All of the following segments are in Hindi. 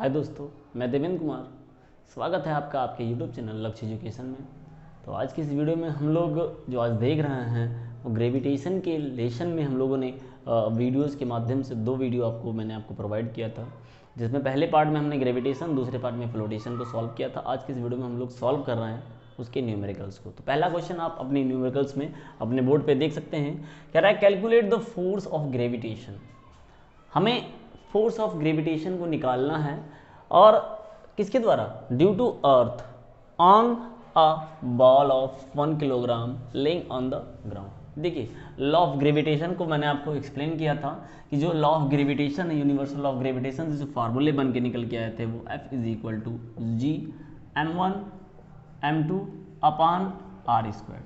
हाय दोस्तों, मैं देवेंद्र कुमार। स्वागत है आपका आपके यूट्यूब चैनल लक्ष्य एजुकेशन में। तो आज की इस वीडियो में हम लोग जो आज देख रहे हैं वो ग्रेविटेशन के लेसन में हम लोगों ने वीडियोस के माध्यम से दो वीडियो मैंने आपको प्रोवाइड किया था, जिसमें पहले पार्ट में हमने ग्रेविटेशन, दूसरे पार्ट में फ्लोटेशन को सॉल्व किया था। आज की इस वीडियो में हम लोग सॉल्व कर रहे हैं उसके न्यूमेरिकल्स को। तो पहला क्वेश्चन आप अपने न्यूमेरिकल्स में अपने बोर्ड पे देख सकते हैं। कह रहा है calculate the force of gravitation. हमें फोर्स ऑफ ग्रेविटेशन को निकालना है और किसके द्वारा? Due to earth on a ball of 1 kilogram lying on the ground. देखिए, लॉ ऑफ ग्रेविटेशन को मैंने आपको एक्सप्लेन किया था कि जो लॉ ऑफ ग्रेविटेशन है, यूनिवर्सल लॉ ऑफ ग्रेविटेशन, जो फार्मूले बन के निकल के आए थे वो F = G m1 m2 अपान r स्क्वायर।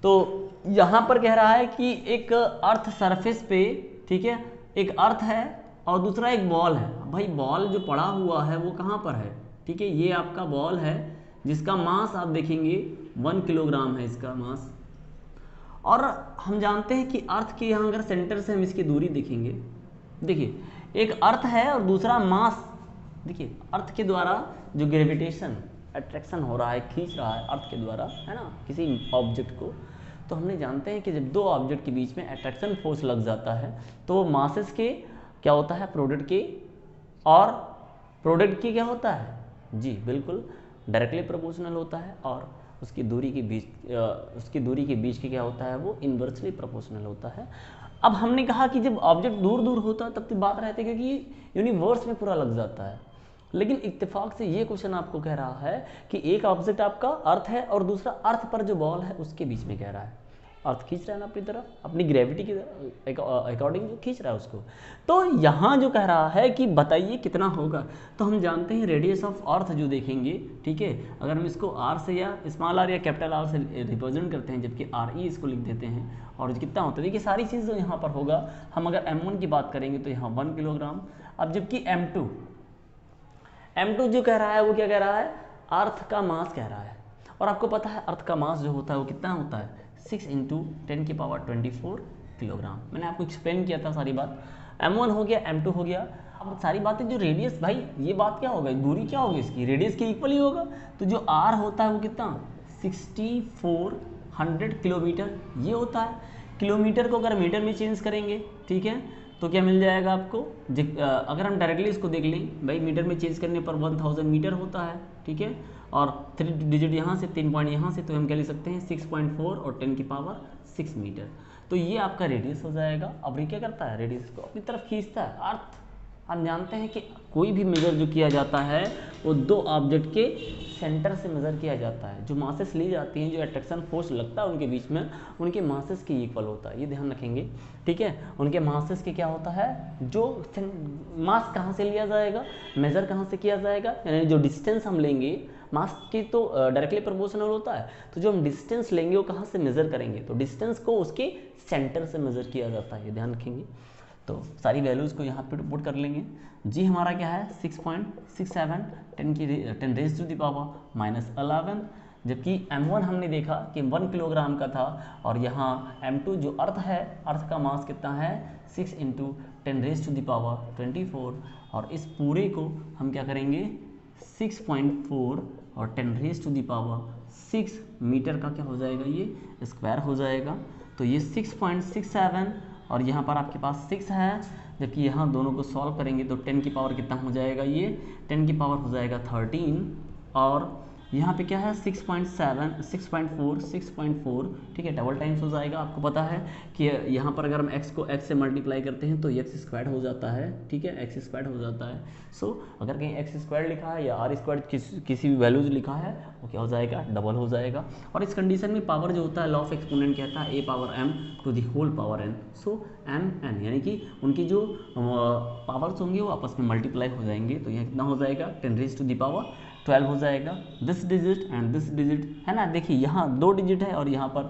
तो यहाँ पर कह रहा है कि एक अर्थ सरफेस पे, ठीक है, एक अर्थ है और दूसरा एक बॉल है। भाई बॉल जो पड़ा हुआ है वो कहाँ पर है? ठीक है, ये आपका बॉल है जिसका मास आप देखेंगे 1 किलोग्राम है इसका मास। और हम जानते हैं कि अर्थ के यहाँ अगर सेंटर से हम इसकी दूरी देखेंगे, देखिए एक अर्थ है और दूसरा मास। देखिए अर्थ के द्वारा जो ग्रेविटेशन अट्रैक्शन हो रहा है, खींच रहा है अर्थ के द्वारा, है ना, किसी ऑब्जेक्ट को। तो हमने जानते हैं कि जब दो ऑब्जेक्ट के बीच में अट्रैक्शन फोर्स लग जाता है तो वो मासेस के क्या होता है? प्रोडक्ट के, और प्रोडक्ट की क्या होता है? जी बिल्कुल डायरेक्टली प्रोपोर्शनल होता है। और उसकी दूरी के बीच की क्या होता है? वो इन्वर्सली प्रोपोर्शनल होता है। अब हमने कहा कि जब ऑब्जेक्ट दूर दूर होता है तब तो बात रहती है, क्योंकि यूनिवर्स में पूरा लग जाता है। लेकिन इत्तेफाक से ये क्वेश्चन आपको कह रहा है कि एक ऑब्जेक्ट आपका अर्थ है और दूसरा अर्थ पर जो बॉल है उसके बीच में कह रहा है। अर्थ खींच रहा है ना अपनी तरफ, अपनी ग्रेविटी के अकॉर्डिंग जो खींच रहा है उसको। तो यहाँ जो कह रहा है कि बताइए कितना होगा, तो हम जानते हैं रेडियस ऑफ अर्थ जो देखेंगे, ठीक है, अगर हम इसको r से या स्मॉल r या कैपिटल R से रिप्रेजेंट करते हैं, जबकि RE इसको लिख देते हैं, और कितना होता है देखिए सारी चीज़ जो यहाँ पर होगा। हम अगर m1 की बात करेंगे तो यहाँ 1 किलोग्राम। अब जबकि m2 जो कह रहा है वो क्या कह रहा है? अर्थ का मास कह रहा है। और आपको पता है अर्थ का मास जो होता है वो कितना होता है? 6 × 10⁻24 किलोग्राम। मैंने आपको एक्सप्लेन किया था सारी बात। m1 हो गया, m2 हो गया। अब सारी बातें जो रेडियस, भाई ये बात क्या होगा? दूरी क्या होगी इसकी? रेडियस के इक्वल ही होगा। तो जो r होता है वो कितना? 6400 किलोमीटर ये होता है। किलोमीटर को अगर मीटर में चेंज करेंगे, ठीक है, तो क्या मिल जाएगा आपको? अगर हम डायरेक्टली इसको देख लें, भाई मीटर में चेंज करने पर 1000 मीटर होता है, ठीक है, और 3 डिजिट यहाँ से, 3 पॉइंट यहाँ से, तो हम क्या लिख सकते हैं? 6.4 और 10⁻6 मीटर। तो ये आपका रेडियस हो जाएगा। अब ये क्या करता है? रेडियस को अपनी तरफ खींचता है अर्थ। हम जानते हैं कि कोई भी मेजर जो किया जाता है वो दो ऑब्जेक्ट के सेंटर से मेजर किया जाता है। जो मासेस ली जाती हैं, जो अट्रैक्शन फोर्स लगता है उनके बीच में, उनके मासेस के इक्वल होता है। ये ध्यान रखेंगे, ठीक है। उनके मासेस के क्या होता है? जो मास कहाँ से लिया जाएगा, मेजर कहाँ से किया जाएगा, यानी जो डिस्टेंस हम लेंगे मास की तो डायरेक्टली प्रोपोर्शनल होता है। तो जो हम डिस्टेंस लेंगे वो कहाँ से मेजर करेंगे? तो डिस्टेंस को उसके सेंटर से मेजर किया जाता है। ये ध्यान रखेंगे। तो सारी वैल्यूज़ को यहाँ पे पुट कर लेंगे। जी हमारा क्या है? 6.67 10⁻11, जबकि m1 हमने देखा कि 1 किलोग्राम का था, और यहाँ m2 जो अर्थ है, अर्थ का मास कितना है? 6 × 10⁻24, और इस पूरे को हम क्या करेंगे? 6.4 और 10⁻6 मीटर का क्या हो जाएगा? ये स्क्वायर हो जाएगा। तो ये 6.67 और यहाँ पर आपके पास 6 है, जबकि यहाँ दोनों को सॉल्व करेंगे तो 10 की पावर कितना हो जाएगा? ये 10 की पावर हो जाएगा 13, और यहाँ पे क्या है? 6.4, ठीक है, डबल टाइम्स हो जाएगा। आपको पता है कि यहाँ पर अगर हम x को x से मल्टीप्लाई करते हैं तो x स्क्वायर हो जाता है, ठीक है, x स्क्वायर हो जाता है। सो अगर कहीं x स्क्वायर लिखा है या r स्क्वायर किसी भी वैल्यूज लिखा है वो क्या हो जाएगा? डबल हो जाएगा। और इस कंडीशन में पावर जो होता है, लॉ ऑफ एक्सपोनेंट कहता है a⁻m⁴n। सो mn, यानी कि उनकी जो पावर्स होंगे वो आपस में मल्टीप्लाई हो जाएंगे। तो यहाँ कितना हो जाएगा? 10⁻12 हो जाएगा। This digit and this digit, है ना। देखिए यहाँ 2 डिजिट है और यहाँ पर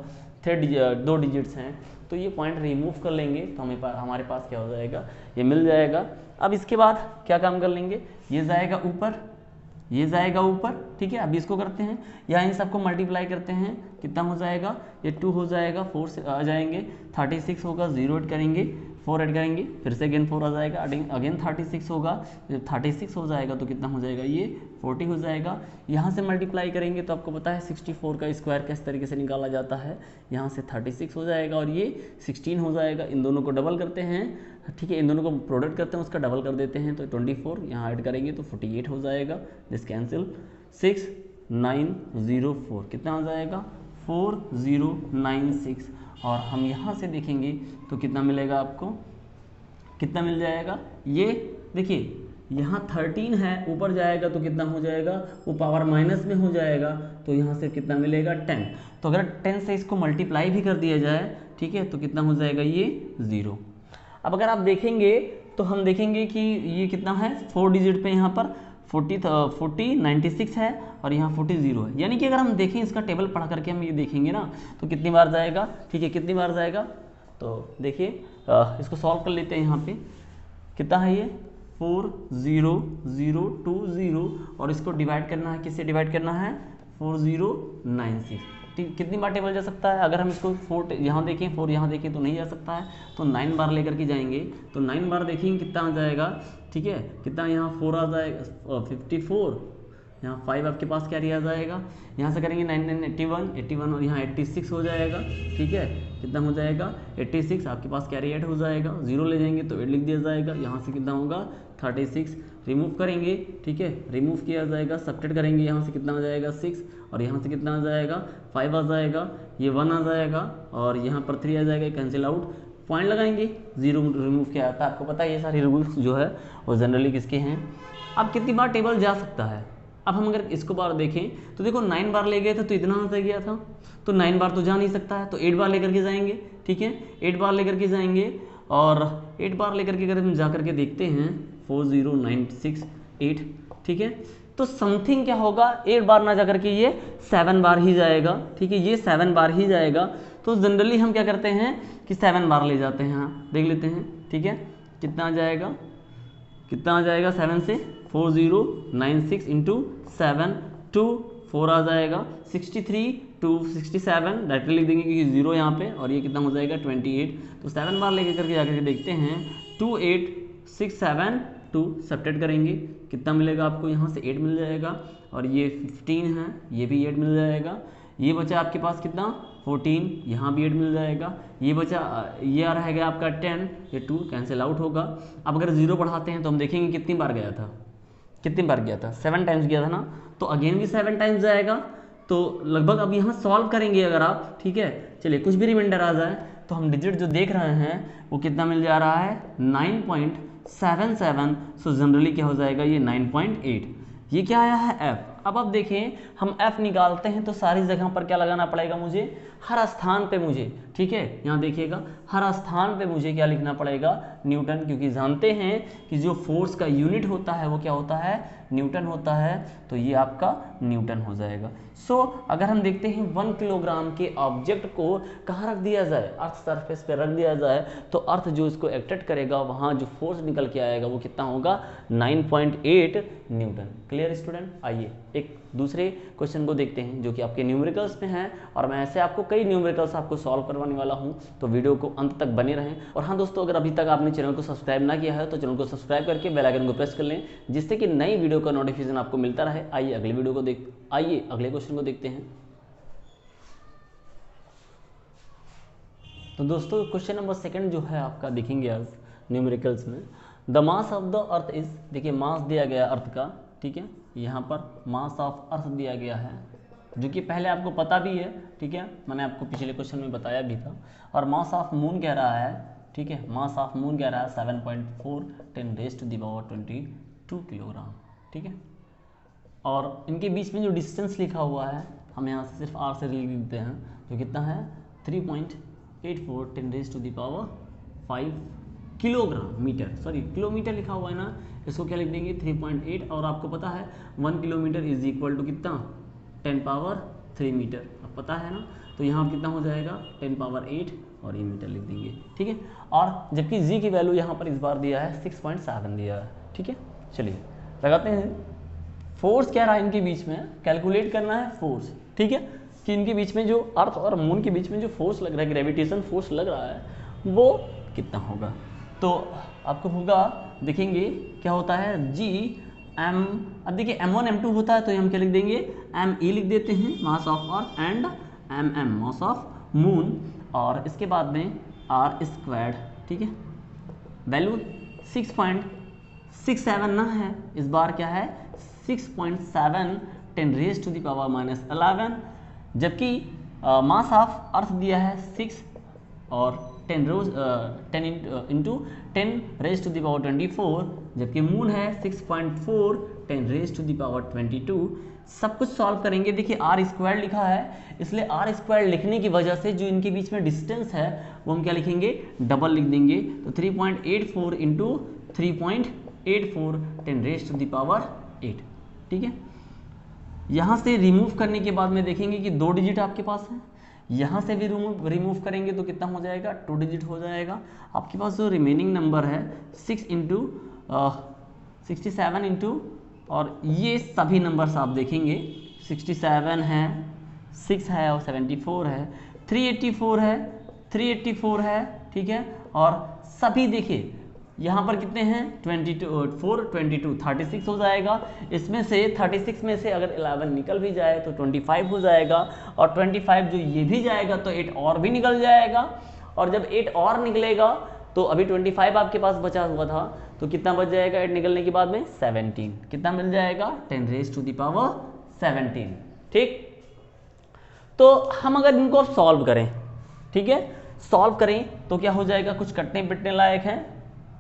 2 डिजिट्स हैं, तो ये पॉइंट रिमूव कर लेंगे तो हमारे पास क्या हो जाएगा? ये मिल जाएगा। अब इसके बाद क्या काम कर लेंगे? ये जाएगा ऊपर, ये जाएगा ऊपर, ठीक है। अब इसको करते हैं, यहाँ इन सबको मल्टीप्लाई करते हैं, कितना हो जाएगा? ये 2 हो जाएगा, 4 से आ जाएंगे, 36 होगा, 0 ऐड करेंगे, 4 ऐड करेंगे, फिर से अगेन 4 आ जाएगा, अगेन 36 होगा। जब 36 हो जाएगा तो कितना हो जाएगा, ये 40 हो जाएगा। यहाँ से मल्टीप्लाई करेंगे तो आपको पता है 64 का स्क्वायर किस तरीके से निकाला जाता है। यहाँ से 36 हो जाएगा और ये 16 हो जाएगा। इन दोनों को डबल करते हैं, ठीक है, इन दोनों को प्रोडक्ट करते हैं, उसका डबल कर देते हैं तो 24 यहाँ ऐड करेंगे तो 48 हो जाएगा। दिस कैंसिल, 6904 कितना आ जाएगा, 4096। और हम यहाँ से देखेंगे तो कितना मिलेगा आपको, कितना मिल जाएगा, ये देखिए यहाँ 13 है, ऊपर जाएगा तो कितना हो जाएगा, वो पावर माइनस में हो जाएगा, तो यहाँ से कितना मिलेगा 10। तो अगर 10 से इसको मल्टीप्लाई भी कर दिया जाए, ठीक है, तो कितना हो जाएगा, ये 0। अब अगर आप देखेंगे तो हम देखेंगे कि ये कितना है, 4 डिजिट पे यहाँ पर 96 है और यहाँ 40 है। यानी कि अगर हम देखें इसका टेबल पढ़ करके हम ये देखेंगे ना तो कितनी बार जाएगा, ठीक है, कितनी बार जाएगा। तो देखिए इसको सॉल्व कर लेते हैं। यहाँ पे कितना है, ये 40020 और इसको डिवाइड करना है, किससे डिवाइड करना है, 4096। कितनी बार टेबल जा सकता है, अगर हम इसको 4 यहाँ देखें, 4 यहाँ देखें तो नहीं जा सकता है, तो 9 बार लेकर के जाएंगे तो 9 बार देखेंगे कितना आ जाएगा, ठीक है, कितना यहाँ 4 आ जाएगा 54, यहाँ 5 आपके पास कैरी आ जाएगा। यहाँ से करेंगे 9 9 81 और यहाँ 86 हो जाएगा, ठीक है, कितना हो जाएगा 86, आपके पास कैरी 8 हो जाएगा, 0 ले जाएंगे तो 8 लिख दिया जाएगा। यहाँ से कितना होगा 36, रिमूव करेंगे, ठीक है, रिमूव किया जाएगा, सब्ट्रैक्ट करेंगे, यहाँ से कितना आ जाएगा 6 और यहाँ से कितना आ जाएगा 5 आ जाएगा, ये 1 आ जाएगा और यहाँ पर 3 आ जाएगा, कैंसिल आउट, पॉइंट लगाएंगे, 0 रिमूव किया आता है। आपको पता है ये सारी रूल्स जो है वो जनरली किसके हैं। अब कितनी बार टेबल जा सकता है, अब हम अगर इसको बार देखें तो देखो 9 बार ले गए थे तो इतना आ गया था, तो 9 बार तो जा नहीं सकता है, तो 8 बार लेकर के जाएंगे, ठीक है, 8 बार लेकर के जाएंगे और 8 बार लेकर के अगर हम जा करके देखते हैं 40968, ठीक है, तो समथिंग क्या होगा, 8 बार ना जा करके ये 7 बार ही जाएगा, ठीक है, ये 7 बार ही जाएगा। तो जनरली हम क्या करते हैं कि 7 बार ले जाते हैं, देख लेते हैं, ठीक है, कितना आ जाएगा, कितना आ जाएगा 7 से 4096 इंटू 7 2 4 आ जाएगा, 63 टू 67 डायरेक्टली लिख देंगे क्योंकि 0 यहाँ पे, और ये कितना हो जाएगा 28। तो 7 बार लेके करके जाकर के देखते हैं 28672 सब्ट्रैक्ट करेंगे, कितना मिलेगा आपको, यहाँ से 8 मिल जाएगा और ये 15 है, ये भी 8 मिल जाएगा, ये बचा आपके पास कितना 14, यहाँ भी 8 मिल जाएगा, ये बचा, ये आ रहेगा आपका 10, ये 2 कैंसिल आउट होगा। अब अगर 0 बढ़ाते हैं तो हम देखेंगे कितनी बार गया था, कितनी बार गया था, 7 टाइम्स गया था ना, तो अगेन भी 7 टाइम्स जाएगा। तो लगभग अब यहाँ सॉल्व करेंगे अगर आप, ठीक है, चलिए कुछ भी रिमाइंडर आ जाए तो हम डिजिट जो देख रहे हैं वो कितना मिल जा रहा है 9.77। सो जनरली क्या हो जाएगा ये 9.8। ये क्या आया है f। अब आप देखें हम f निकालते हैं तो सारी जगह पर क्या लगाना पड़ेगा मुझे, हर स्थान पे मुझे, ठीक है, यहाँ देखिएगा हर स्थान पे मुझे क्या लिखना पड़ेगा, न्यूटन, क्योंकि जानते हैं कि जो फोर्स का यूनिट होता है वो क्या होता है, न्यूटन होता है, तो ये आपका न्यूटन हो जाएगा। सो अगर हम देखते हैं 1 किलोग्राम के ऑब्जेक्ट को कहाँ रख दिया जाए, अर्थ सरफेस पे रख दिया जाए, तो अर्थ जो इसको एक्ट्रैक्ट करेगा वहाँ जो फोर्स निकल के आएगा वो कितना होगा 9.8 न्यूटन। क्लियर स्टूडेंट, आइए एक दूसरे क्वेश्चन को देखते हैं जो कि आपके न्यूमेरिकल्स में है, और मैं ऐसे आपको कई न्यूमेरिकल्स आपको सॉल्व करवाने वाला हूं, तो वीडियो को अंत तक बने रहें। और हाँ दोस्तों, अगर अभी तक आपने चैनल को सब्सक्राइब ना किया है तो चैनल को सब्सक्राइब करके बेल आइकन को प्रेस कर लें, जिससे कि नई वीडियो का नोटिफिकेशन आपको मिलता रहे। आइए अगले वीडियो को आइए अगले क्वेश्चन को देखते हैं। तो दोस्तों क्वेश्चन नंबर 2 जो है आपका देखेंगे आज न्यूमेरिकल्स में, the mass of the earth is, देखिए मास दिया गया अर्थ का, ठीक है, यहाँ पर मास ऑफ अर्थ दिया गया है जो कि पहले आपको पता भी है, ठीक है, मैंने आपको पिछले क्वेश्चन में बताया भी था। और मास ऑफ मून कह रहा है, ठीक है, मास ऑफ मून कह रहा है 7.4 10⁻22 किलोग्राम, ठीक है। और इनके बीच में जो डिस्टेंस लिखा हुआ है हम यहाँ से सिर्फ r से लिख देते हैं, जो कितना है 3.84 10⁻5 किलोग्राम मीटर, सॉरी किलोमीटर लिखा हुआ है ना, इसको क्या लिख देंगे 3.8। और आपको पता है 1 किलोमीटर इज इक्वल टू कितना 10⁻3 मीटर, अब पता है ना, तो यहाँ कितना हो जाएगा 10⁻8 और ये मीटर लिख देंगे, ठीक है। और जबकि जी की वैल्यू यहाँ पर इस बार दिया है 6.7 दिया है, ठीक है। चलिए लगाते हैं। फोर्स क्या रहा है इनके बीच में, कैलकुलेट करना है फोर्स, ठीक है, कि इनके बीच में जो अर्थ और मून के बीच में जो फोर्स लग रहा है, ग्रेविटेशन फोर्स लग रहा है, वो कितना होगा। तो आपको होगा, देखेंगे क्या होता है जी एम, अब देखिए m1 m2 होता है तो हम क्या लिख देंगे me लिख देते हैं mass of earth and mm mass of moon, और इसके बाद में r स्क्वायर्ड, ठीक है, वैल्यू 6.67 ना है, इस बार क्या है 6.7 10 रेज टू द पावर -11, जबकि मास ऑफ अर्थ दिया है 6 और 10 into 10 raise to the power 24, जबकि मून है 6.4 10 रेज टू द पावर 22। सब कुछ सॉल्व करेंगे, देखिए आर स्क्वायर लिखा है, इसलिए आर स्क्वायर लिखने की वजह से जो इनके बीच में डिस्टेंस है वो हम क्या लिखेंगे, डबल लिख देंगे। तो 3.84 into 3.84 10 raise to the power 8, ठीक है। यहाँ से रिमूव करने के बाद में देखेंगे कि 2 डिजिट आपके पास है, यहाँ से भी रिमूव करेंगे तो कितना हो जाएगा, 2 डिजिट हो जाएगा। आपके पास जो रिमेनिंग नंबर है 6 इंटू 67 इंटू, और ये सभी नंबर्स आप देखेंगे 67 है, 6 है और 74 है, 384 है, 384 है, ठीक है। और सभी देखिए यहाँ पर कितने हैं 22 36 हो जाएगा। इसमें से 36 में से अगर 11 निकल भी जाए तो 25 हो जाएगा, और 25 जो ये भी जाएगा तो 8 और भी निकल जाएगा, और जब 8 और निकलेगा तो अभी 25 आपके पास बचा हुआ था तो कितना बच जाएगा 8 निकलने के बाद में 17, कितना मिल जाएगा 10 रेज टू द पावर 17, ठीक। तो हम अगर इनको सॉल्व करें, ठीक है, सॉल्व करें तो क्या हो जाएगा, कुछ कटने पिटने लायक है,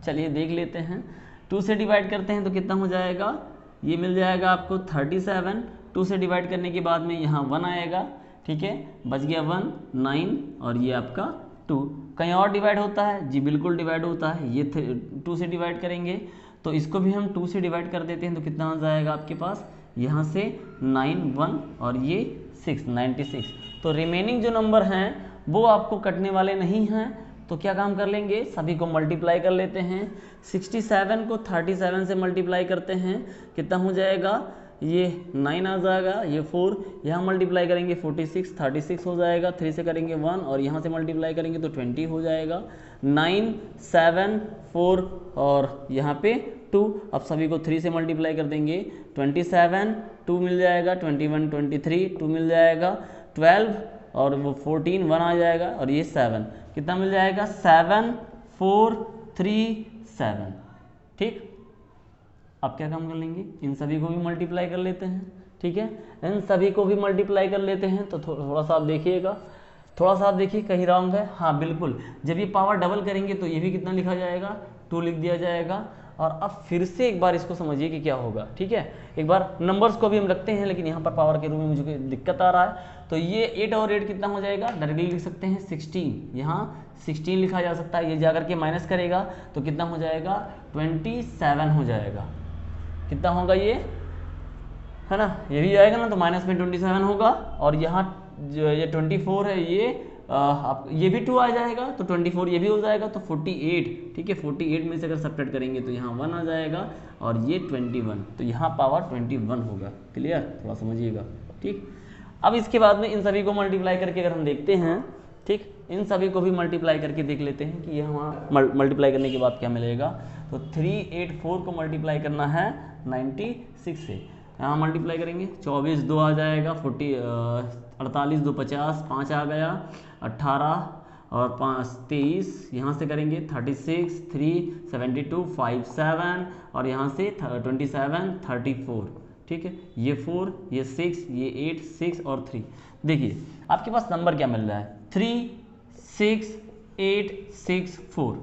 चलिए देख लेते हैं। 2 से डिवाइड करते हैं तो कितना हो जाएगा, ये मिल जाएगा आपको 37, 2 से डिवाइड करने के बाद में यहाँ 1 आएगा, ठीक है, बच गया 1 9, और ये आपका 2। कहीं और डिवाइड होता है जी, बिल्कुल डिवाइड होता है, ये 2 से डिवाइड करेंगे तो इसको भी हम 2 से डिवाइड कर देते हैं तो कितना हो जाएगा आपके पास, यहाँ से 9 1 और ये 6 96। तो रिमेनिंग जो नंबर हैं वो आपको कटने वाले नहीं हैं, तो क्या काम कर लेंगे, सभी को मल्टीप्लाई कर लेते हैं। 67 को 37 से मल्टीप्लाई करते हैं, कितना हो जाएगा, ये 9 आ जाएगा, ये 4 यहाँ मल्टीप्लाई करेंगे 46 36 हो जाएगा, 3 से करेंगे 1 और यहाँ से मल्टीप्लाई करेंगे तो 20 हो जाएगा। 9 7 4 और यहाँ पे 2, अब सभी को 3 से मल्टीप्लाई कर देंगे 27 2 मिल जाएगा, 21 23 2 मिल जाएगा, 12 और वो 14 1 आ जाएगा, और ये 7 कितना मिल जाएगा 7 4 3 7, ठीक। अब क्या काम कर लेंगे, इन सभी को भी मल्टीप्लाई कर लेते हैं, ठीक है, इन सभी को भी मल्टीप्लाई कर लेते हैं। तो थोड़ा सा आप देखिएगा, थोड़ा सा आप देखिए कहीं रॉन्ग है, हाँ बिल्कुल, जब ये पावर डबल करेंगे तो ये भी कितना लिखा जाएगा 2 लिख दिया जाएगा। और अब फिर से एक बार इसको समझिए कि क्या होगा, ठीक है। एक बार नंबर्स को भी हम रखते हैं, लेकिन यहाँ पर पावर के रूप में मुझे दिक्कत आ रहा है, तो ये 8 और 8 कितना हो जाएगा, डायरेक्टली लिख सकते हैं 16, यहाँ 16 लिखा जा सकता है, ये जाकर के माइनस करेगा तो कितना हो जाएगा 27 हो जाएगा, कितना होगा ये, है ना, ये भी आएगा ना तो माइनस में 27 होगा, और यहाँ जो ये 24 है ये आप ये भी 2 आ जाएगा तो 24 ये भी हो जाएगा तो 48, ठीक है। 48 में से अगर सब्ट्रैक्ट करेंगे तो यहाँ 1 आ जाएगा और ये 21, तो यहाँ पावर 21 होगा, क्लियर, थोड़ा समझिएगा, ठीक। अब इसके बाद में इन सभी को मल्टीप्लाई करके अगर हम देखते हैं, ठीक, इन सभी को भी मल्टीप्लाई करके देख लेते हैं कि यहाँ मल्टीप्लाई करने के बाद क्या मिलेगा। तो 384 को मल्टीप्लाई करना है 96 से, यहाँ मल्टीप्लाई करेंगे 24 2 आ जाएगा, 48 2 50 5 आ गया, 18 और 5 23, यहाँ से करेंगे 36 3 72 5 7 और यहाँ से 27 34, ठीक है, ये 4 ये 6 ये 8 6 और 3। देखिए आपके पास नंबर क्या मिल रहा है 3 6 8 6 4।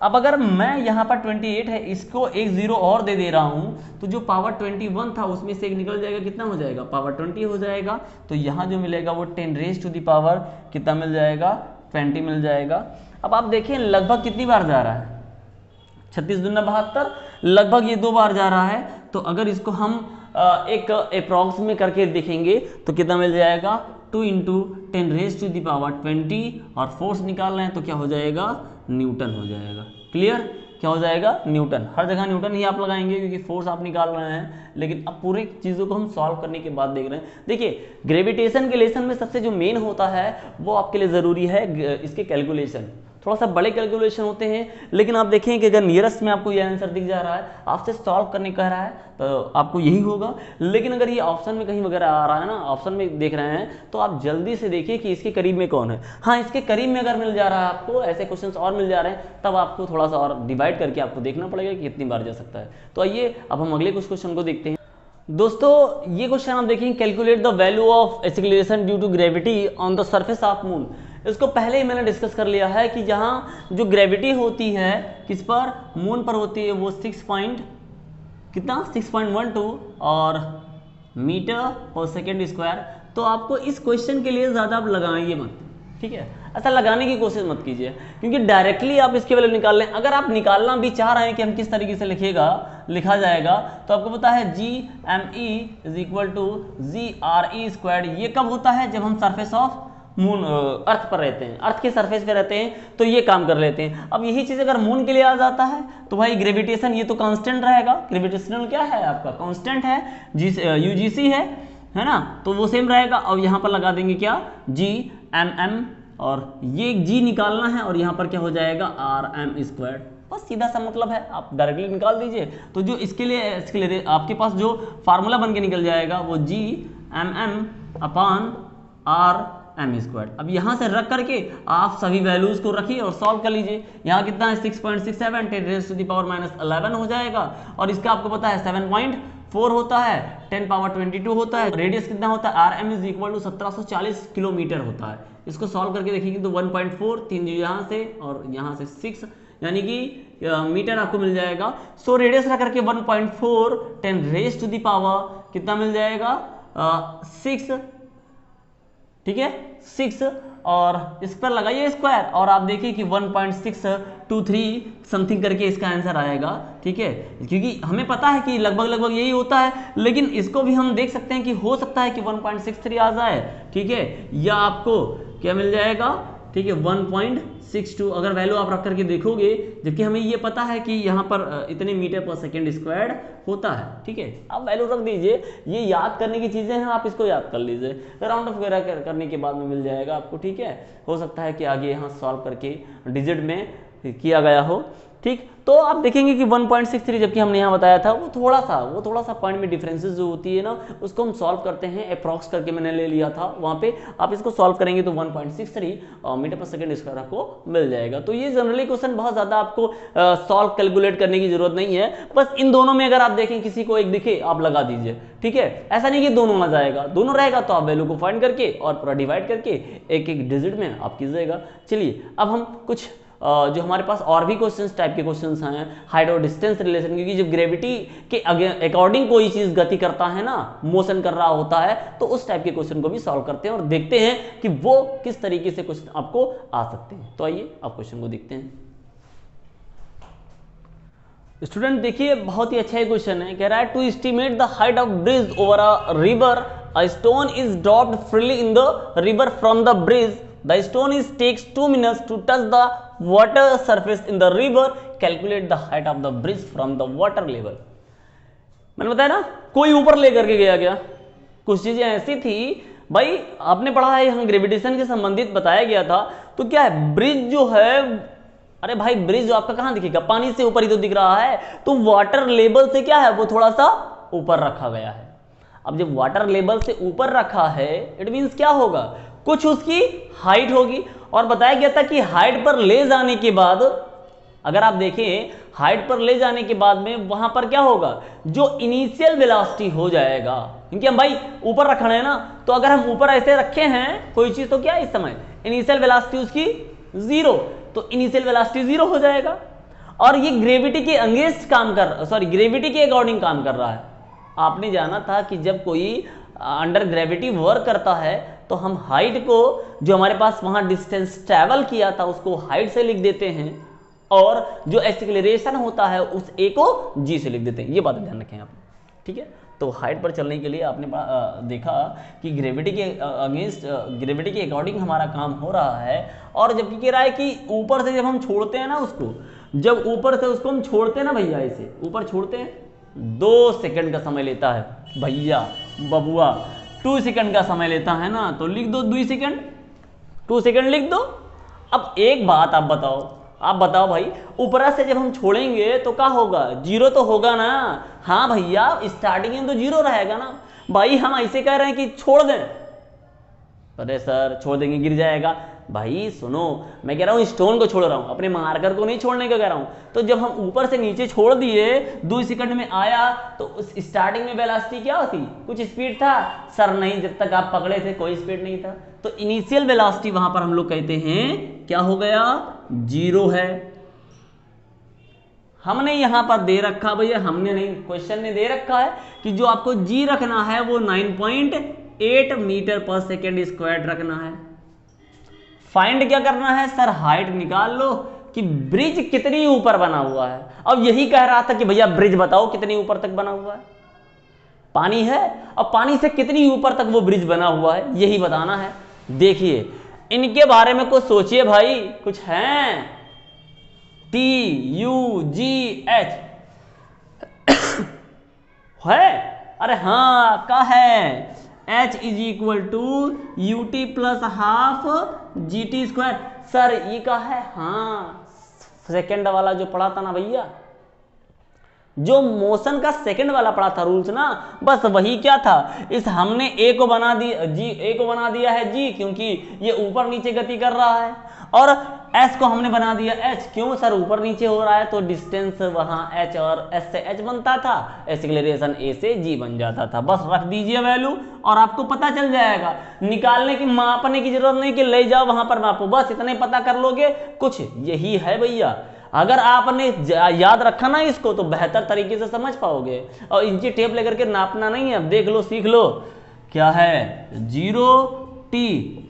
अब अगर मैं यहाँ पर 28 है, इसको एक 0 और दे रहा हूँ तो जो पावर 21 था उसमें से एक निकल जाएगा, कितना हो जाएगा पावर 20 हो जाएगा। तो यहाँ जो मिलेगा वो 10 रेज टू दी पावर कितना मिल जाएगा 20 मिल जाएगा। अब आप देखें लगभग कितनी बार जा रहा है 36 दूना 72, लगभग ये 2 बार जा रहा है। तो अगर इसको हम एक अप्रॉक्स में करके देखेंगे तो कितना मिल जाएगा 2 into 10 raise to the power 20 और फोर्स निकाल रहे हैं तो क्या हो जाएगा न्यूटन हो जाएगा। क्लियर, क्या हो जाएगा न्यूटन, हर जगह न्यूटन ही आप लगाएंगे क्योंकि फोर्स आप निकाल रहे हैं। लेकिन अब पूरे चीज़ों को हम सॉल्व करने के बाद देख रहे हैं। देखिए ग्रेविटेशन के लेसन में सबसे जो मेन होता है वो आपके लिए ज़रूरी है इसके कैलकुलेशन। थोड़ा सा बड़े कैलकुलेशन होते हैं, लेकिन आप देखें कि अगर नियरेस्ट में आपको ये आंसर दिख जा रहा है, आपसे सॉल्व करने कह रहा है, तो आपको यही होगा। लेकिन अगर ये ऑप्शन में कहीं वगैरह आ रहा है ना, ऑप्शन में देख रहे हैं, तो आप जल्दी से देखिए कि इसके करीब में कौन है। हाँ, इसके करीब में अगर मिल जा रहा है आपको, ऐसे क्वेश्चन और मिल जा रहे हैं, तब आपको थोड़ा सा और डिवाइड करके आपको देखना पड़ेगा कि कितनी बार जा सकता है। तो आइए अब हम अगले कुछ क्वेश्चन को देखते हैं। दोस्तों ये क्वेश्चन आप देखेंगे, calculate the value of acceleration due to gravity on the surface of moon. इसको पहले ही मैंने डिस्कस कर लिया है कि जहाँ जो ग्रेविटी होती है किस पर, मून पर होती है, वो 6.12 और मीटर पर सेकेंड स्क्वायर। तो आपको इस क्वेश्चन के लिए ज़्यादा आप लगाएंगे मत, ठीक है, ऐसा लगाने की कोशिश मत कीजिए, क्योंकि डायरेक्टली आप इसके वैल्यू निकाल लें। अगर आप निकालना भी चाह रहे हैं कि हम किस तरीके से लिखा जाएगा, तो आपको पता है GME is equal to GRE²। ये कब होता है, जब हम सरफेस ऑफ मून अर्थ पर रहते हैं, अर्थ के सरफेस पे रहते हैं, तो ये काम कर लेते हैं। अब यही चीज़ अगर मून के लिए आ जाता है, तो भाई ग्रेविटेशन ये तो कांस्टेंट रहेगा। ग्रेविटेशनल क्या है आपका, कांस्टेंट है, UGC है ना, तो वो सेम रहेगा। और यहाँ पर लगा देंगे क्या, GMM, और ये G निकालना है, और यहाँ पर क्या हो जाएगा, RM²। बस सीधा सा मतलब है, आप डायरेक्टली निकाल दीजिए। तो जो इसके लिए आपके पास जो फार्मूला बन के निकल जाएगा, वो GMM/RM²। अब यहाँ से रख करके आप सभी वैल्यूज को रखिए और सॉल्व कर लीजिए। यहाँ कितना है, 6.67 10⁻11 हो जाएगा, और इसका आपको पता है 7.4 होता है, 10⁻22 होता है। रेडियस कितना होता है, RM is equal to 1740 kilometre होता है। इसको सॉल्व करके देखिए तो 1.4, 3 यहाँ से और यहाँ से 6, यानी कि मीटर आपको मिल जाएगा। सो रेडियस रख करके 1.4 10⁻⁴ कितना मिल जाएगा, 6, ठीक है, 6, और इस पर लगाइए स्क्वायर, और आप देखिए कि 1.623 समथिंग करके इसका आंसर आएगा, ठीक है, क्योंकि हमें पता है कि लगभग यही होता है। लेकिन इसको भी हम देख सकते हैं कि हो सकता है कि 1.63 आ जाए, ठीक है, या आपको क्या मिल जाएगा, ठीक है, 1.62 अगर वैल्यू आप रख करके देखोगे, जबकि हमें ये पता है कि यहाँ पर इतने मीटर पर सेकेंड स्क्वायर होता है, ठीक है। आप वैल्यू रख दीजिए, ये याद करने की चीज़ें हैं, आप इसको याद कर लीजिए, राउंड ऑफ वगैरह करने के बाद में मिल जाएगा आपको, ठीक है। हो सकता है कि आगे यहाँ सॉल्व करके डिजिट में किया गया हो, ठीक। तो आप देखेंगे कि 1.63 जबकि हमने यहाँ बताया था, वो थोड़ा सा पॉइंट में डिफरेंसेस जो होती है ना, उसको हम सॉल्व करते हैं, अप्रॉक्स करके मैंने ले लिया था वहाँ पे। आप इसको सॉल्व करेंगे तो 1.63 मीटर पर सेकेंड स्क्वायर आपको मिल जाएगा। तो ये जनरली क्वेश्चन बहुत ज़्यादा आपको सॉल्व कैलकुलेट करने की जरूरत नहीं है। बस इन दोनों में अगर आप देखें किसी को एक दिखे आप लगा दीजिए, ठीक है। ऐसा नहीं कि दोनों आ जाएगा, दोनों रहेगा तो आप वैल्यू को फाइंड करके और पूरा डिवाइड करके एक डिजिट में आप कीजिएगा। चलिए अब हम कुछ जो हमारे पास और भी क्वेश्चंस टाइप के क्वेश्चंस हैं, हाइट और डिस्टेंस रिलेशन, क्योंकि जब ग्रेविटी के अकॉर्डिंग कोई चीज गति करता है ना, मोशन कर रहा होता है, तो उस टाइप के क्वेश्चन को भी सॉल्व करते हैं और देखते हैं कि वो किस तरीके से क्वेश्चन आपको आ सकते हैं। तो आइए आप क्वेश्चन को देखते हैं। स्टूडेंट देखिए बहुत ही अच्छा क्वेश्चन है, कह रहा है to estimate the height of bridge over a river, a stone is dropped freely in the river from the bridge, the stone is takes 2 minutes to touch the water surface in the river, calculate the height of the bridge from the water level. मैंने बताया ना, कोई ऊपर लेकर के गया, कुछ चीजें ऐसी थी भाई, आपने पढ़ा है यहाँ ग्रेविटेशन के संबंधित बताया गया था। तो क्या है, ब्रिज जो है, अरे भाई ब्रिज जो आपका कहां दिखेगा, पानी से ऊपर ही तो दिख रहा है, तो वाटर लेवल से क्या है, वो थोड़ा सा ऊपर रखा गया है। अब जब वाटर लेवल से ऊपर रखा है, इट मींस क्या होगा, कुछ उसकी हाइट होगी। और बताया गया था कि हाइट पर ले जाने के बाद, अगर आप देखें हाइट पर ले जाने के बाद में वहां पर क्या होगा, जो इनिशियल वेलोसिटी हो जाएगा, क्योंकि हम भाई ऊपर रख रहे हैं ना, तो अगर हम ऊपर ऐसे रखे हैं कोई चीज, तो क्या इस समय इनिशियल वेलोसिटी उसकी 0, तो इनिशियल वेलोसिटी 0 हो जाएगा। और ये ग्रेविटी के अगेंस्ट काम ग्रेविटी के अकॉर्डिंग काम कर रहा है। आपने जाना था कि जब कोई अंडर ग्रेविटी वर्क करता है, तो हम हाइट को, जो हमारे पास वहां डिस्टेंस ट्रैवल किया था, उसको हाइट से लिख देते हैं, और जो एक्सीलरेशन होता है उस ए को जी से लिख देते हैं। ये बात ध्यान रखें आप, ठीक है। तो हाइट पर चलने के लिए आपने देखा कि ग्रेविटी के अगेंस्ट, ग्रेविटी के अकॉर्डिंग हमारा काम हो रहा है। और जबकि कह रहा है कि ऊपर से जब हम छोड़ते हैं ना उसको, जब ऊपर से उसको हम छोड़ते हैं ना भैया, इसे ऊपर छोड़ते हैं, 2 सेकंड का समय लेता है भैया बबुआ, 2 सेकंड का समय लेता है ना, तो लिख दो 2 सेकंड, 2 सेकंड लिख दो। अब एक बात आप बताओ भाई, ऊपर से जब हम छोड़ेंगे तो क्या होगा, जीरो तो होगा ना। हाँ भैया, स्टार्टिंग में तो जीरो रहेगा ना भाई। हम ऐसे कह रहे हैं कि छोड़ दें, अरे सर छोड़ देंगे गिर जाएगा। भाई सुनो, मैं कह रहा हूँ स्टोन को छोड़ रहा हूँ, अपने मार्कर को नहीं छोड़ने का कह रहा हूँ। तो जब हम ऊपर से नीचे छोड़ दिए, 2 सेकंड में आया, तो उस स्टार्टिंग में वेलोसिटी क्या होती, कुछ स्पीड था सर? नहीं, जब तक आप पकड़े थे कोई स्पीड नहीं था। तो इनिशियल वेलोसिटी वहां पर हम लोग कहते हैं क्या हो गया, जीरो है। हमने यहां पर दे रखा भैया, हमने नहीं, क्वेश्चन ने दे रखा है कि जो आपको जी रखना है वो 9.8 मीटर पर सेकेंड स्क्वायर रखना है। फाइंड क्या करना है सर, हाइट निकाल लो कि ब्रिज कितनी ऊपर बना हुआ है। अब यही कह रहा था कि भैया ब्रिज बताओ कितनी ऊपर तक बना हुआ है। पानी है, और पानी से कितनी ऊपर तक वो ब्रिज बना हुआ है, यही बताना है। देखिए इनके बारे में कुछ सोचिए भाई, कुछ हैं, TUGH है, अरे हाँ का है, H is equal to UT plus half GT square. Sir ये का है, हाँ सेकेंड वाला जो पढ़ा था ना भैया, जो मोशन का सेकंड वाला पढ़ा था रूल्स ना, बस वही क्या था, इस हमने ए को बना दिया जी, ए को बना दिया है जी, क्योंकि ये ऊपर नीचे गति कर रहा है, और एस को हमने बना दिया एच, क्यों सर ऊपर नीचे हो रहा है तो डिस्टेंस वहां एच और एस से एच बनता था, एक्सीलरेशन ए से जी बन जाता था। बस रख दीजिए वैल्यू और आपको पता चल जाएगा, निकालने की मापने की जरूरत नहीं कि ले जाओ वहां पर मापो, बस इतने पता कर लोगे, कुछ यही है भैया। अगर आपने याद रखा ना इसको तो बेहतर तरीके से समझ पाओगे। और इंची टेप लेकर के नापना नहीं है, अब देख लो सीख लो। क्या है 0T,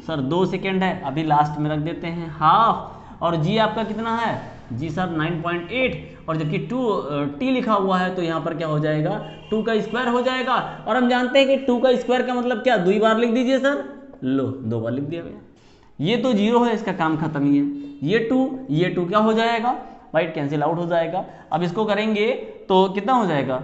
सर 2 सेकेंड है, अभी लास्ट में रख देते हैं हाफ, और जी आपका कितना है जी सर 9.8, और जबकि 2T लिखा हुआ है तो यहाँ पर क्या हो जाएगा 2 का स्क्वायर हो जाएगा। और हम जानते हैं कि 2 का स्क्वायर का मतलब क्या, 2 बार लिख दीजिए सर, लो 2 बार लिख दिया भैया। ये तो जीरो है, इसका काम खत्म ही है। ये टू क्या हो जाएगा, वाइट कैंसिल आउट हो जाएगा। अब इसको करेंगे तो कितना हो जाएगा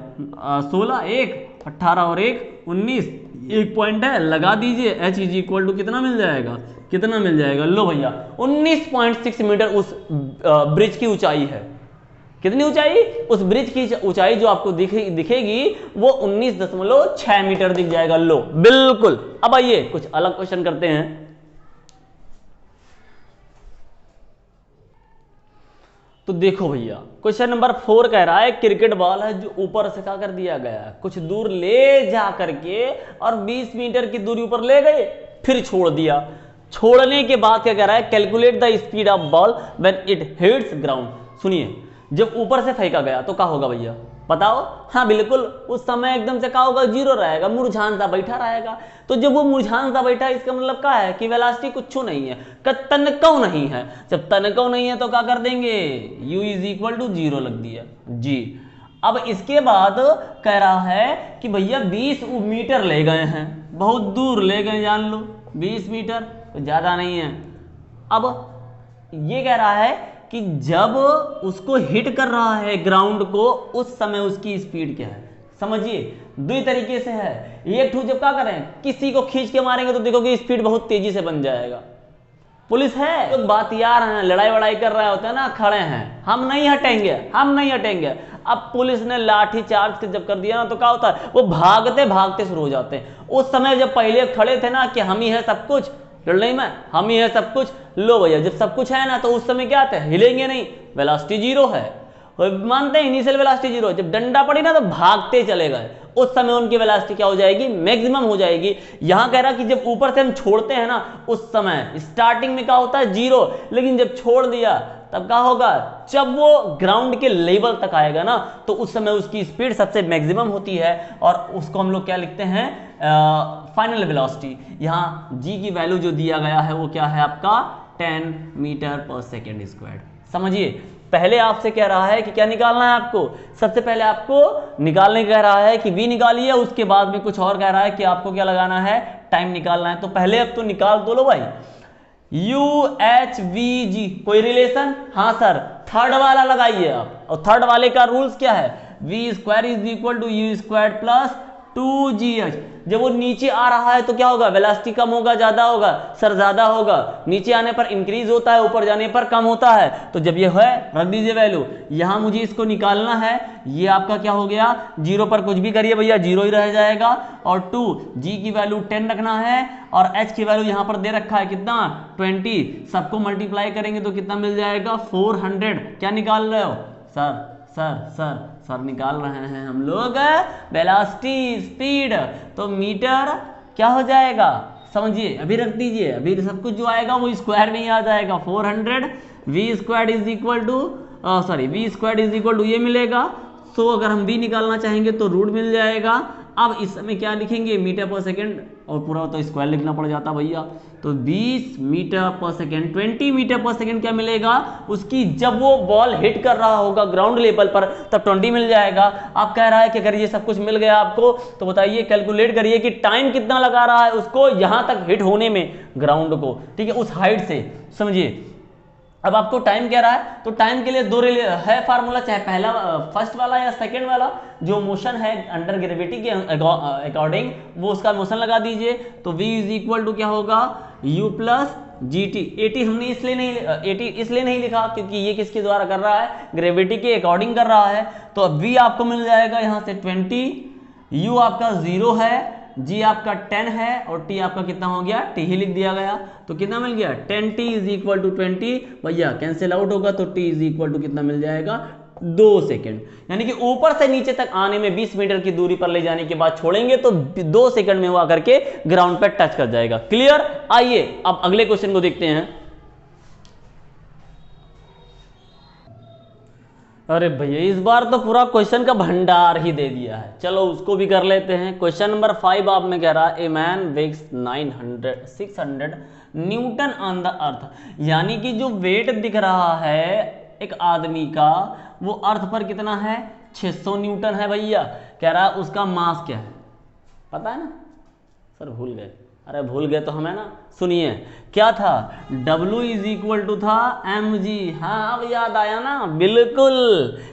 16, 1 18 और 1 19, एक पॉइंट है लगा दीजिए, H इज इक्वल टू कितना मिल जाएगा, कितना मिल जाएगा, लो भैया 19.6 मीटर उस ब्रिज की ऊंचाई है। कितनी ऊंचाई, उस ब्रिज की ऊंचाई जो आपको दिखेगी वो 19.6 मीटर दिख जाएगा। लो बिल्कुल। अब आइए कुछ अलग क्वेश्चन करते हैं। तो देखो भैया क्वेश्चन नंबर 4 कह रहा है क्रिकेट बॉल है जो ऊपर से क्या कर दिया गया है, कुछ दूर ले जा करके और 20 मीटर की दूरी ऊपर ले गए, फिर छोड़ दिया। छोड़ने के बाद क्या कह रहा है, calculate the speed of ball when it hits ground. सुनिए, जब ऊपर से फेंका गया तो क्या होगा भैया बताओ। हाँ बिल्कुल, उस समय एकदम से क्या होगा, जीरो रहेगा, मुरझान सा बैठा रहेगा। तो जब वो मुरझान सा बैठा, इसका मतलब क्या है कि वेलोसिटी कुछ नहीं है, तनकौ नहीं है। जब तनकौ नहीं है तो क्या कर देंगे, u इज इक्वल टू 0 लग दिया जी। अब इसके बाद कह रहा है कि भैया 20 मीटर ले गए हैं, बहुत दूर ले गए, जान लो 20 मीटर तो ज्यादा नहीं है। अब ये कह रहा है कि जब उसको हिट कर रहा है ग्राउंड को, उस समय उसकी स्पीड क्या है। समझिए, दो तरीके से है। एक ठू जब क्या करें, किसी को खींच के मारेंगे तो देखोगे स्पीड बहुत तेजी से बन जाएगा। पुलिस है तो बात यार है, लड़ाई वड़ाई कर रहे होते हैं ना, खड़े हैं, हम नहीं हटेंगे, हम नहीं हटेंगे। अब पुलिस ने लाठी चार्ज जब कर दिया ना तो क्या होता है, वो भागते भागते शुरू हो जाते हैं। उस समय जब पहले खड़े थे ना कि हम ही है सब कुछ, लड़ाई में हम ही है सब कुछ, लो भैया जब सब कुछ है ना तो उस समय क्या आता है, हिलेंगे नहीं, वेलोसिटी 0 है, मानते हैं इनिशियल वेलोसिटी 0। जब डंडा पड़ी ना तो भागते चले गए, उस समय उनकी वेलोसिटी क्या हो जाएगी, मैक्सिमम हो जाएगी। यहां कह रहा कि जब ऊपर से हम छोड़ते हैं ना, उस समय स्टार्टिंग में क्या होता है 0, लेकिन जब छोड़ दिया तब क्या होगा, जब वो ग्राउंड के लेवल तक आएगा ना तो उस समय उसकी स्पीड सबसे मैक्सिमम होती है, और उसको हम लोग क्या लिखते हैं, फाइनल वेलोसिटी। यहाँ जी की वैल्यू जो दिया गया है वो क्या है आपका 10 मीटर पर सेकेंड स्क्वायर। समझिए, पहले आपसे कह रहा है कि क्या निकालना है आपको, सबसे पहले आपको निकालने कह रहा है कि v निकालिए, उसके बाद में कुछ और कह रहा है कि आपको क्या लगाना है, टाइम निकालना है। तो पहले अब तो निकाल दो लो भाई, UHVG कोई रिलेशन, हाँ सर थर्ड वाला लगाइए आप, और थर्ड वाले का रूल्स क्या है, v square is equal to u square plus 2gh। जब वो नीचे आ रहा है तो क्या होगा, वेलोसिटी कम होगा ज्यादा होगा, सर ज्यादा होगा, नीचे आने पर इंक्रीज होता है, ऊपर जाने पर कम होता है। तो जब ये है रख दीजिए वैल्यू, यहां मुझे इसको निकालना है, ये आपका क्या हो गया, 0 पर कुछ भी करिए भैया 0 ही रह जाएगा, और 2g की वैल्यू 10 रखना है, और h की वैल्यू यहां पर दे रखा है कितना 20, सबको मल्टीप्लाई करेंगे तो कितना मिल जाएगा 400। क्या निकाल रहे हो सर, सर निकाल रहे हैं हम लोग वेलोसिटी स्पीड, तो मीटर क्या हो जाएगा समझिए, अभी रख दीजिए, अभी सब कुछ जो आएगा वो स्क्वायर में ही आ जाएगा, 400 v square is equal to v square is equal to ये मिलेगा। तो अगर हम v निकालना चाहेंगे तो रूट मिल जाएगा। अब इस समय क्या लिखेंगे, मीटर पर सेकेंड, और पूरा तो स्क्वायर लिखना पड़ जाता भैया, तो 20 मीटर पर सेकेंड, 20 मीटर पर सेकेंड क्या मिलेगा उसकी, जब वो बॉल हिट कर रहा होगा ग्राउंड लेवल पर तब 20 मिल जाएगा। आप कह रहा है कि अगर ये सब कुछ मिल गया आपको तो बताइए, कैलकुलेट करिए कि टाइम कितना लगा रहा है उसको यहां तक हिट होने में ग्राउंड को, ठीक है, उस हाइट से, समझिए। अब आपको टाइम कह रहा है तो टाइम के लिए दो है फार्मूला, चाहे पहला फर्स्ट वाला या सेकंड वाला, जो मोशन है अंडर ग्रेविटी के अकॉर्डिंग वो उसका मोशन लगा दीजिए। तो v इज इक्वल टू क्या होगा, u plus G T. Eighty हमने इसलिए नहीं लिखा क्योंकि ये किसके द्वारा कर रहा है, ग्रेविटी के अकॉर्डिंग कर रहा है। तो अब v आपको मिल जाएगा यहाँ से 20, u आपका 0 है, g आपका 10 है, और t आपका कितना हो गया, t ही लिख दिया गया। तो कितना मिल गया 10t इज इक्वल टू 20, भैया कैंसिल आउट होगा तो t इज इक्वल टू कितना मिल जाएगा 2 सेकंड। यानी कि ऊपर से नीचे तक आने में 20 मीटर की दूरी पर ले जाने के बाद छोड़ेंगे तो 2 सेकंड में वो आकर के ग्राउंड पर टच कर जाएगा। क्लियर। आइए अब अगले क्वेश्चन को देखते हैं। अरे भैया इस बार तो पूरा क्वेश्चन का भंडार ही दे दिया है, चलो उसको भी कर लेते हैं। क्वेश्चन नंबर 5 आप में कह रहा है a man weighs 600 newton on the earth, यानी कि जो वेट दिख रहा है एक आदमी का वो अर्थ पर कितना है 600 न्यूटन है। भैया कह रहा है उसका मास क्या है, पता है ना सर, भूल गए, अरे भूल गए तो हमें ना, सुनिए क्या था, W इज इक्वल टू था mg। हाँ अब याद आया ना, बिल्कुल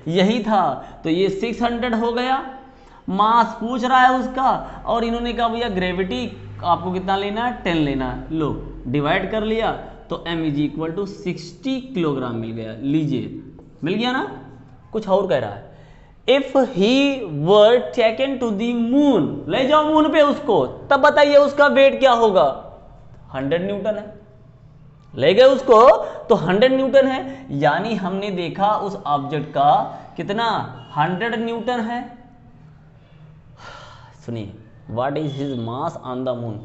यही था। तो ये 600 हो गया, मास पूछ रहा है उसका, और इन्होंने कहा भैया ग्रेविटी आपको कितना लेना है 10 लेना है, लो डिवाइड कर लिया तो m is equal to 60 kilogram मिल गया। लीजिए मिल गया ना। कुछ और कह रहा है, if he were taken to the moon, ले जाओ मून पे उसको, तब बताइए उसका वेट क्या होगा, 100 न्यूटन है, ले गए उसको तो 100 न्यूटन है, यानी हमने देखा उस ऑब्जेक्ट का कितना 100 न्यूटन है। सुनिए, what is his mass on the moon,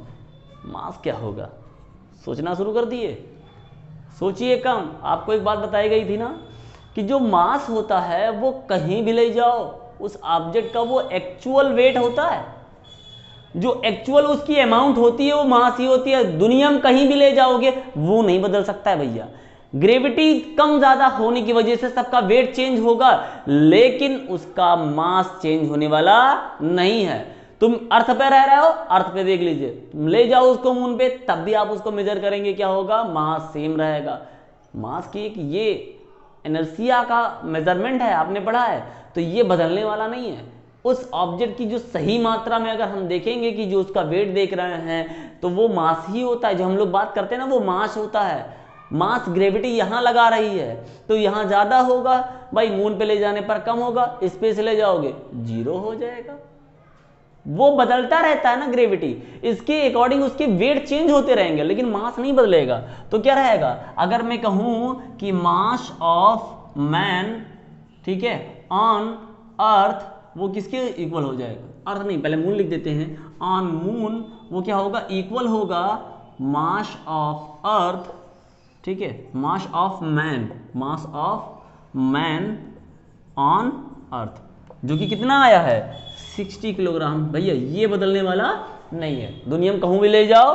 mass क्या होगा, सोचना शुरू कर दिए, सोचिए कम। आपको एक बात बताई गई थी ना कि जो मास होता है वो कहीं भी ले जाओ उस ऑब्जेक्ट का वो एक्चुअल वेट होता है, जो एक्चुअल उसकी अमाउंट होती है वो मास ही होती है। दुनिया में कहीं भी ले जाओगे वो नहीं बदल सकता है भैया। ग्रेविटी कम ज्यादा होने की वजह से सबका वेट चेंज होगा, लेकिन उसका मास चेंज होने वाला नहीं है। तुम अर्थ पे रह रहे हो, अर्थ पे देख लीजिए, तुम ले जाओ उसको मून पे तब भी आप उसको मेजर करेंगे, क्या होगा, मास सेम रहेगा। मास की एक ये इनर्शिया का मेजरमेंट है, आपने पढ़ा है, तो ये बदलने वाला नहीं है। उस ऑब्जेक्ट की जो सही मात्रा में अगर हम देखेंगे कि जो उसका वेट देख रहे हैं तो वो मास ही होता है, जो हम लोग बात करते हैं ना वो मास होता है। मास ग्रेविटी यहां लगा रही है तो यहां ज्यादा होगा भाई, मून पे ले जाने पर कम होगा, स्पेस ले जाओगे 0 हो जाएगा। वो बदलता रहता है ना ग्रेविटी, इसके अकॉर्डिंग उसके वेट चेंज होते रहेंगे लेकिन मास नहीं बदलेगा। तो क्या रहेगा, अगर मैं कहूं कि मास ऑफ मैन, ठीक है, ऑन अर्थ, वो किसके इक्वल हो जाएगा, अर्थ नहीं, पहले मून लिख देते हैं, ऑन मून वो क्या होगा, इक्वल होगा मास ऑफ अर्थ, ठीक है, mass of man, mass of man on earth, जो कि कितना आया है 60 किलोग्राम। भैया ये बदलने वाला नहीं है, दुनिया में कहूं भी ले जाओ,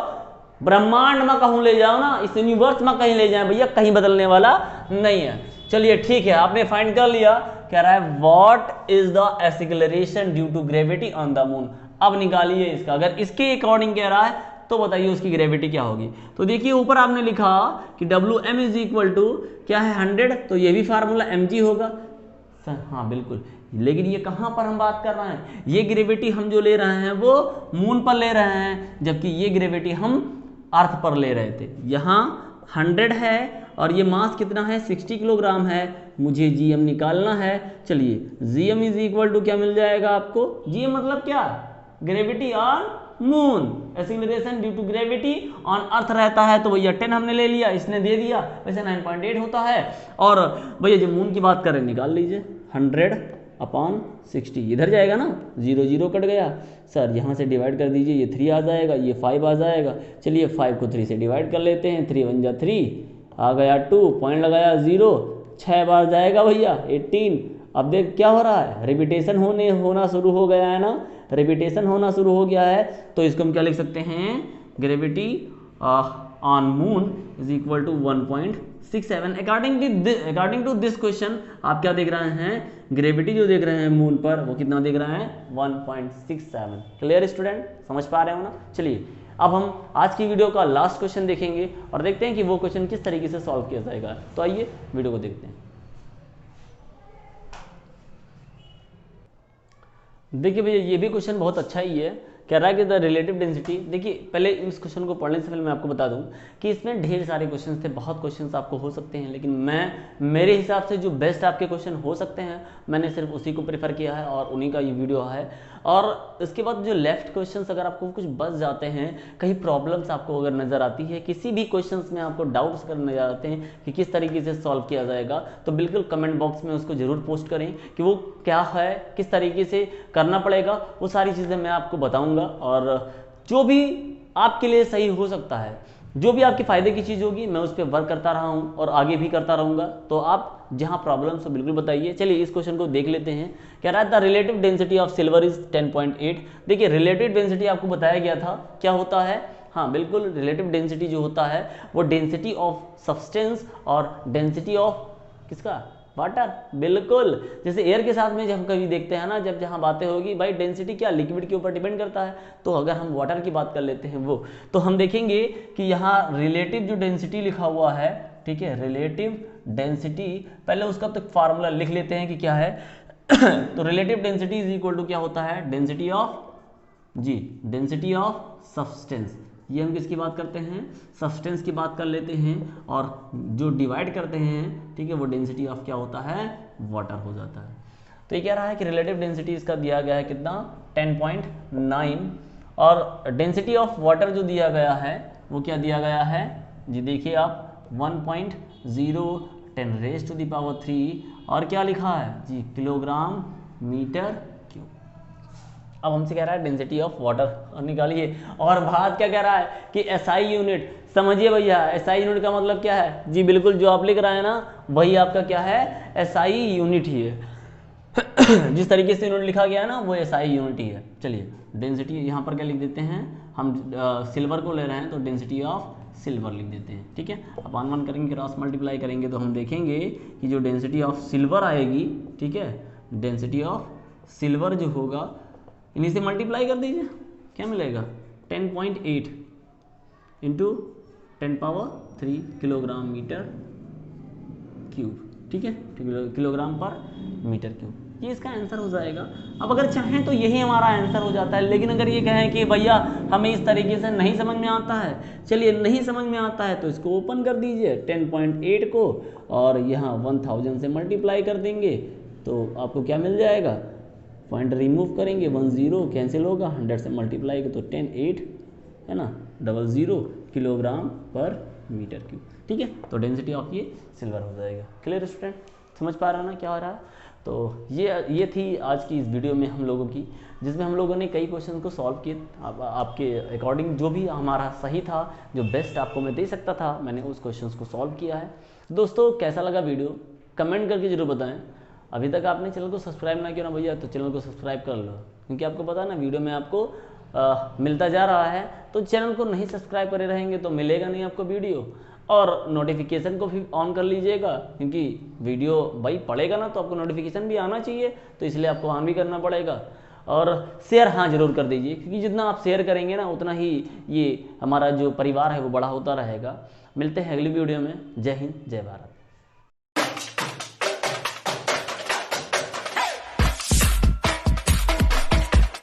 ब्रह्मांड में कहूं ले जाओ ना, इस यूनिवर्स में कहीं ले जाए भैया, कहीं बदलने वाला नहीं है। चलिए ठीक है, आपने फाइंड कर लिया। कह रहा है what is the acceleration due to gravity on the moon. अब निकालिए इसका, अगर इसके अकॉर्डिंग कह रहा है तो बताइए उसकी ग्रेविटी क्या होगी। तो देखिए ऊपर आपने लिखा कि W M is equal to क्या है 100, तो ये भी फार्मूला mg होगा। हाँ बिल्कुल, लेकिन ये कहाँ पर हम बात कर रहे हैं, ये ग्रेविटी हम जो ले रहे हैं वो मून पर ले रहे हैं, जबकि ये ग्रेविटी हम अर्थ पर ले रहे थे। यहाँ 100 है और ये मास कितना है 60 किलोग्राम है, मुझे जीएम निकालना है। चलिए जीएम इज इक्वल टू क्या मिल जाएगा आपको, जीएम मतलब क्या, gravity on moon, acceleration due to gravity on earth रहता है, तो भैया 10 हमने ले लिया, इसने दे दिया, वैसे 9.8 होता है। और भैया जब मून की बात करें निकाल लीजिए, 100/60 इधर जाएगा ना, 0 0 कट गया सर, यहाँ से डिवाइड कर दीजिए, ये 3 आ जाएगा, ये 5 आ जाएगा। चलिए 5 को 3 से डिवाइड कर लेते हैं, 3 1 जा 3 आ गया 2, पॉइंट लगाया 0, 6 बार जाएगा भैया 18। अब देख क्या हो रहा है, रिपीटेशन होना शुरू हो गया है ना, रिपीटेशन होना शुरू हो गया है, तो इसको हम क्या लिख सकते हैं, gravity on moon is equal to 1.67। According to this question आप क्या देख रहे हैं, ग्रेविटी जो देख रहे हैं मून पर वो कितना देख रहे हैं 1.67। क्लियर स्टूडेंट, समझ पा रहे हो ना। चलिए अब हम आज की वीडियो का लास्ट क्वेश्चन देखेंगे और देखते हैं कि वो क्वेश्चन किस तरीके से सॉल्व किया जाएगा। तो आइए वीडियो को देखते हैं। देखिए भैया ये भी क्वेश्चन बहुत अच्छा ही है, कह रहा है कि द रिलेटिव डेंसिटी। देखिए पहले इस क्वेश्चन को पढ़ने से पहले मैं आपको बता दूं कि इसमें ढेर सारे क्वेश्चंस थे, बहुत क्वेश्चंस आपको हो सकते हैं, लेकिन मेरे हिसाब से जो बेस्ट आपके क्वेश्चन हो सकते हैं मैंने सिर्फ उसी को प्रेफर किया है और उन्हीं का ये वीडियो है। और इसके बाद जो लेफ्ट क्वेश्चंस अगर आपको कुछ बच जाते हैं, कहीं प्रॉब्लम्स आपको अगर नज़र आती है, किसी भी क्वेश्चंस में आपको डाउट्स अगर नजर आते हैं कि किस तरीके से सॉल्व किया जाएगा, तो बिल्कुल कमेंट बॉक्स में उसको जरूर पोस्ट करें कि वो क्या है, किस तरीके से करना पड़ेगा, वो सारी चीज़ें मैं आपको बताऊँगा। और जो भी आपके लिए सही हो सकता है, जो भी आपके फायदे की चीज़ होगी, मैं उस पर वर्क करता रहा हूँ और आगे भी करता रहूँगा। तो आप जहाँ प्रॉब्लम्स हो बिल्कुल बताइए। चलिए इस क्वेश्चन को देख लेते हैं। कह रहा है the relative density of silver is 10.8। देखिए रिलेटिव डेंसिटी आपको बताया गया था क्या होता है, हाँ बिल्कुल, रिलेटिव डेंसिटी जो होता है वो डेंसिटी ऑफ सब्सटेंस और डेंसिटी ऑफ किसका, वाटर। बिल्कुल, जैसे एयर के साथ में जब हम कभी देखते हैं ना, जब जहाँ बातें होगी भाई डेंसिटी क्या लिक्विड के ऊपर डिपेंड करता है, तो अगर हम वाटर की बात कर लेते हैं वो, तो हम देखेंगे कि यहाँ रिलेटिव जो डेंसिटी लिखा हुआ है, ठीक है, रिलेटिव डेंसिटी, पहले उसका तो फार्मूला लिख लेते हैं कि क्या है तो relative density is equal to क्या होता है, डेंसिटी ऑफ जी, डेंसिटी ऑफ सब्सटेंस। ये हम किसकी बात करते हैं, सब्सटेंस की बात कर लेते हैं, और जो डिवाइड करते हैं, ठीक है, वो डेंसिटी ऑफ क्या होता है, वाटर हो जाता है। तो ये कह रहा है कि रिलेटिव डेंसिटी इसका दिया गया है कितना, 10.9, और डेंसिटी ऑफ वाटर जो दिया गया है वो क्या दिया गया है जी, देखिए आप 1.0 10 टू द पावर 3, और क्या लिखा है जी, किलोग्राम मीटर। अब हमसे कह रहा है डेंसिटी ऑफ वाटर निकालिए, और बात क्या कह रहा है कि एसआई यूनिट। समझिए भैया एसआई यूनिट का मतलब क्या है जी, बिल्कुल जो आप लिख रहे हैं ना वही आपका क्या है, एसआई यूनिट ही है जिस तरीके से यूनिट लिखा गया है ना वो एसआई यूनिट ही है। चलिए डेंसिटी यहाँ पर क्या लिख देते हैं हम, सिल्वर को ले रहे हैं तो डेंसिटी ऑफ सिल्वर लिख देते हैं, ठीक है। अपान 1 करेंगे, क्रॉस मल्टीप्लाई करेंगे तो हम देखेंगे कि जो डेंसिटी ऑफ सिल्वर आएगी, ठीक है, डेंसिटी ऑफ सिल्वर जो होगा, इन्हीं से मल्टीप्लाई कर दीजिए, क्या मिलेगा 10.8 into 10 power 3 kilogram metre cube, ठीक है, किलोग्राम पर मीटर क्यूब, ये इसका आंसर हो जाएगा। अब अगर चाहें तो यही हमारा आंसर हो जाता है, लेकिन अगर ये कहें कि भैया हमें इस तरीके से नहीं समझ में आता है, चलिए नहीं समझ में आता है तो इसको ओपन कर दीजिए 10.8 को, और यहाँ 1000 से मल्टीप्लाई कर देंगे तो आपको क्या मिल जाएगा, पॉइंट रिमूव करेंगे 10 कैंसिल होगा, 100 से मल्टीप्लाई तो 10 8 है ना, 00 किलोग्राम पर मीटर क्यूब, ठीक है। तो डेंसिटी ऑफ ये सिल्वर हो जाएगा। क्लियर स्टूडेंट, समझ पा रहा ना क्या हो रहा है। तो ये थी आज की इस वीडियो में हम लोगों की, जिसमें हम लोगों ने कई क्वेश्चन को सॉल्व किए। आपके अकॉर्डिंग जो भी हमारा सही था, जो बेस्ट आपको मैं दे सकता था, मैंने उस क्वेश्चन को सॉल्व किया है। दोस्तों कैसा लगा वीडियो कमेंट करके जरूर बताएं। अभी तक आपने चैनल को सब्सक्राइब ना किया ना भैया, तो चैनल को सब्सक्राइब कर लो, क्योंकि आपको पता है ना वीडियो में आपको मिलता जा रहा है, तो चैनल को नहीं सब्सक्राइब करे रहेंगे तो मिलेगा नहीं आपको वीडियो। और नोटिफिकेशन को भी ऑन कर लीजिएगा, क्योंकि वीडियो भाई पड़ेगा ना तो आपको नोटिफिकेशन भी आना चाहिए, तो इसलिए आपको ऑन भी करना पड़ेगा। और शेयर हाँ जरूर कर दीजिए, क्योंकि जितना आप शेयर करेंगे ना उतना ही ये हमारा जो परिवार है वो बड़ा होता रहेगा। मिलते हैं अगली वीडियो में। जय हिंद, जय भारत।